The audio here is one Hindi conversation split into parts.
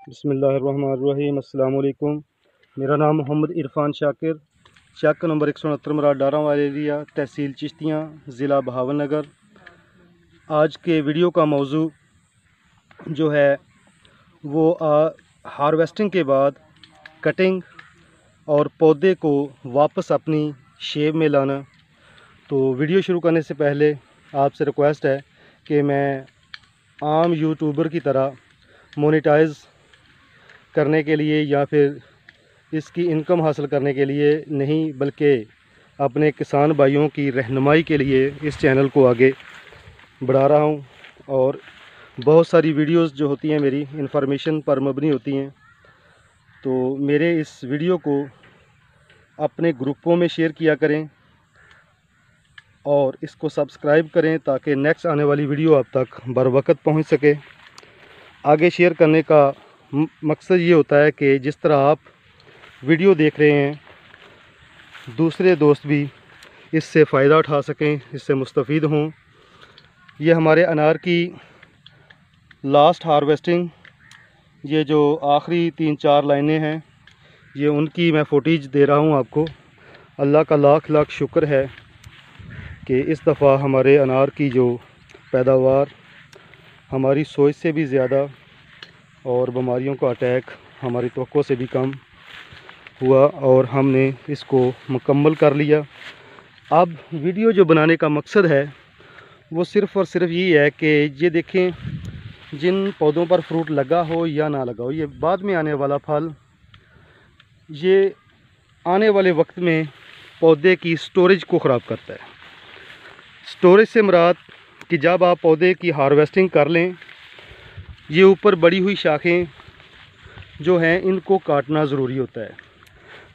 बिस्मिल्लाहिर्रहमानिर्रहीम। अस्सलाम वालेकुम। मेरा नाम मोहम्मद इरफान शाकिर, चक नंबर 169 मराद डारा वाले एरिया, तहसील चिश्तियाँ, ज़िला बहावलनगर। आज के वीडियो का मौजू जो है वो हार्वेस्टिंग के बाद कटिंग और पौधे को वापस अपनी शेप में लाना। तो वीडियो शुरू करने से पहले आपसे रिक्वेस्ट है कि मैं आम यूट्यूबर की तरह मोनेटाइज़ करने के लिए या फिर इसकी इनकम हासिल करने के लिए नहीं, बल्कि अपने किसान भाइयों की रहनुमाई के लिए इस चैनल को आगे बढ़ा रहा हूं। और बहुत सारी वीडियोस जो होती हैं मेरी इंफॉर्मेशन पर मबनी होती हैं, तो मेरे इस वीडियो को अपने ग्रुपों में शेयर किया करें और इसको सब्सक्राइब करें ताकि नेक्स्ट आने वाली वीडियो आप तक बर वक्त पहुँच सके। आगे शेयर करने का मकसद ये होता है कि जिस तरह आप वीडियो देख रहे हैं, दूसरे दोस्त भी इससे फ़ायदा उठा सकें, इससे मुस्तफ़ीद हों। ये हमारे अनार की लास्ट हार्वेस्टिंग, ये जो आखिरी 3-4 लाइनें हैं, ये उनकी मैं फुटेज दे रहा हूँ आपको। अल्लाह का लाख लाख शुक्र है कि इस दफ़ा हमारे अनार की जो पैदावार हमारी सोच से भी ज़्यादा और बीमारियों का अटैक हमारी तवक्को से भी कम हुआ और हमने इसको मुकम्मल कर लिया। अब वीडियो जो बनाने का मकसद है वो सिर्फ़ और सिर्फ ये है कि ये देखें, जिन पौधों पर फ्रूट लगा हो या ना लगा हो, ये बाद में आने वाला फल, ये आने वाले वक्त में पौधे की स्टोरेज को ख़राब करता है। स्टोरेज से मुराद कि जब आप पौधे की हार्वेस्टिंग कर लें, ये ऊपर बड़ी हुई शाखें जो हैं इनको काटना ज़रूरी होता है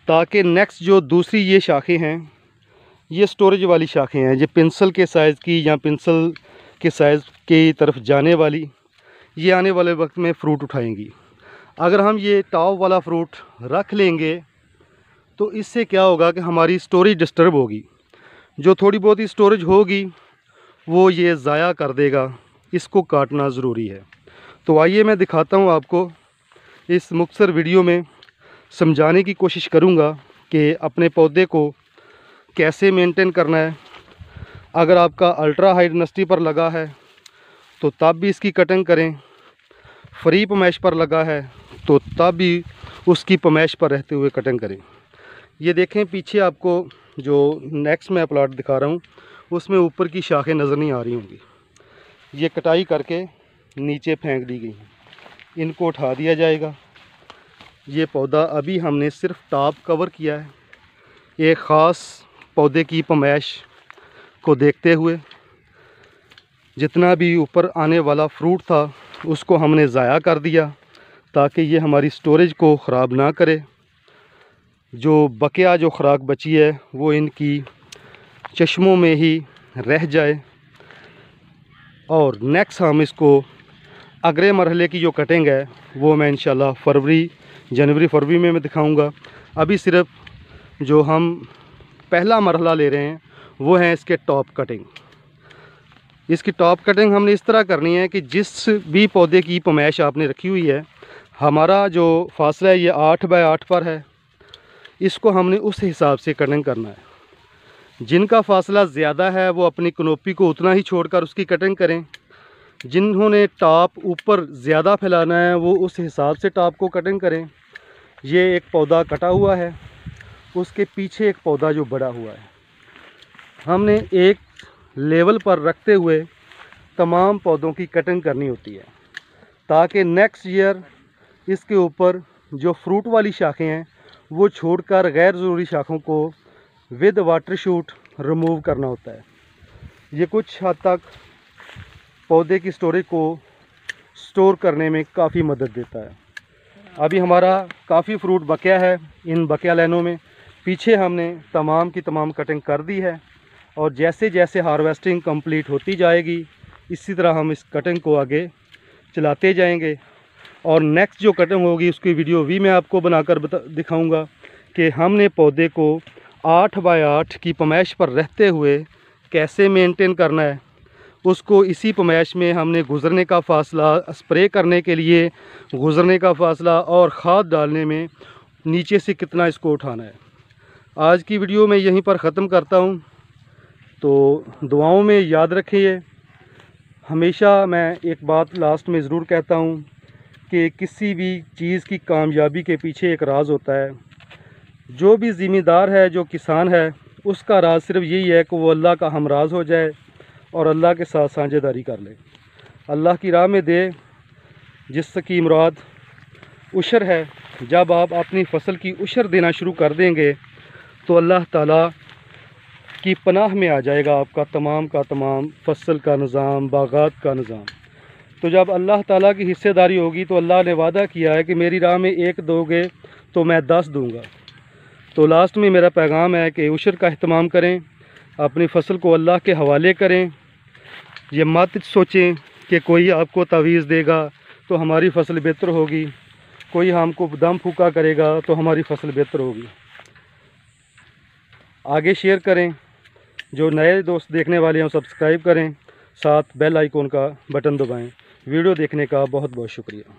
ताकि नेक्स्ट जो दूसरी ये शाखें हैं, ये स्टोरेज वाली शाखें हैं, ये पेंसिल के साइज़ की या पेंसिल के साइज़ की तरफ जाने वाली, ये आने वाले वक्त में फ़्रूट उठाएंगी। अगर हम ये टॉप वाला फ्रूट रख लेंगे तो इससे क्या होगा कि हमारी स्टोरेज डिस्टर्ब होगी। जो थोड़ी बहुत ही स्टोरेज होगी वो ये ज़ाया कर देगा। इसको काटना ज़रूरी है। तो आइए मैं दिखाता हूँ आपको। इस मुख्तसर वीडियो में समझाने की कोशिश करूँगा कि अपने पौधे को कैसे मेंटेन करना है। अगर आपका अल्ट्रा हाई डेंसिटी पर लगा है तो तब भी इसकी कटिंग करें, फ्री पमैश पर लगा है तो तब भी उसकी पमैश पर रहते हुए कटिंग करें। ये देखें, पीछे आपको जो नेक्स्ट मैं प्लाट दिखा रहा हूँ उसमें ऊपर की शाखें नज़र नहीं आ रही होंगी। ये कटाई करके नीचे फेंक दी गई हैं, इनको उठा दिया जाएगा। ये पौधा अभी हमने सिर्फ टॉप कवर किया है, एक ख़ास पौधे की पमैश को देखते हुए। जितना भी ऊपर आने वाला फ्रूट था उसको हमने ज़ाया कर दिया ताकि ये हमारी स्टोरेज को ख़राब ना करे। जो बकिया जो खुराक बची है वो इनकी चश्मों में ही रह जाए। और नेक्स्ट हम इसको अगले मरहले की जो कटिंग है वो मैं इंशाल्लाह जनवरी फरवरी में मैं दिखाऊंगा। अभी सिर्फ जो हम पहला मरहला ले रहे हैं वो है इसके टॉप कटिंग। इसकी टॉप कटिंग हमने इस तरह करनी है कि जिस भी पौधे की पमैश आपने रखी हुई है, हमारा जो फासला है ये 8 बाय 8 पर है, इसको हमने उस हिसाब से कटिंग करना है। जिनका फासला ज़्यादा है वो अपनी कनोपी को उतना ही छोड़कर उसकी कटिंग करें। जिन्होंने टॉप ऊपर ज़्यादा फैलाना है वो उस हिसाब से टॉप को कटिंग करें। ये एक पौधा कटा हुआ है, उसके पीछे एक पौधा जो बड़ा हुआ है, हमने एक लेवल पर रखते हुए तमाम पौधों की कटिंग करनी होती है ताकि नेक्स्ट ईयर इसके ऊपर जो फ्रूट वाली शाखें हैं वो छोड़कर गैर ज़रूरी शाखों को विद वाटर शूट रिमूव करना होता है। ये कुछ हद तक पौधे की स्टोरेज को स्टोर करने में काफ़ी मदद देता है। अभी हमारा काफ़ी फ्रूट बकिया है। इन बकिया लाइनों में पीछे हमने तमाम की तमाम कटिंग कर दी है और जैसे जैसे हार्वेस्टिंग कंप्लीट होती जाएगी इसी तरह हम इस कटिंग को आगे चलाते जाएंगे। और नेक्स्ट जो कटिंग होगी उसकी वीडियो भी मैं आपको बनाकर दिखाऊंगा कि हमने पौधे को 8 बाय 8 की पमैश पर रहते हुए कैसे मेंटेन करना है। उसको इसी पमैश में हमने गुज़रने का फ़ासला, स्प्रे करने के लिए गुज़रने का फ़ासला और खाद डालने में नीचे से कितना इसको उठाना है। आज की वीडियो मैं यहीं पर ख़त्म करता हूँ। तो दुआओं में याद रखिए। हमेशा मैं एक बात लास्ट में ज़रूर कहता हूँ कि किसी भी चीज़ की कामयाबी के पीछे एक राज होता है। जो भी ज़िम्मेदार है, जो किसान है, उसका राज सिर्फ यही है कि वो अल्लाह का हमराज हो जाए और अल्लाह के साथ साझेदारी कर ले, अल्लाह की राह में दे। जिसकी मुराद उशर है, जब आप अपनी फसल की उशर देना शुरू कर देंगे तो अल्लाह ताला की पनाह में आ जाएगा आपका तमाम का तमाम फसल का निज़ाम, बागात का निज़ाम। तो जब अल्लाह ताला की हिस्सेदारी होगी तो अल्लाह ने वादा किया है कि मेरी राह में एक दोगे तो मैं 10 दूँगा। तो लास्ट में मेरा पैगाम है कि उशर का अहतमाम करें, अपनी फसल को अल्लाह के हवाले करें। ये मत सोचें कि कोई आपको तावीज़ देगा तो हमारी फसल बेहतर होगी, कोई हमको दम फूका करेगा तो हमारी फसल बेहतर होगी। आगे शेयर करें, जो नए दोस्त देखने वाले हैं सब्सक्राइब करें, साथ बेल आइकॉन का बटन दबाएं। वीडियो देखने का बहुत बहुत शुक्रिया।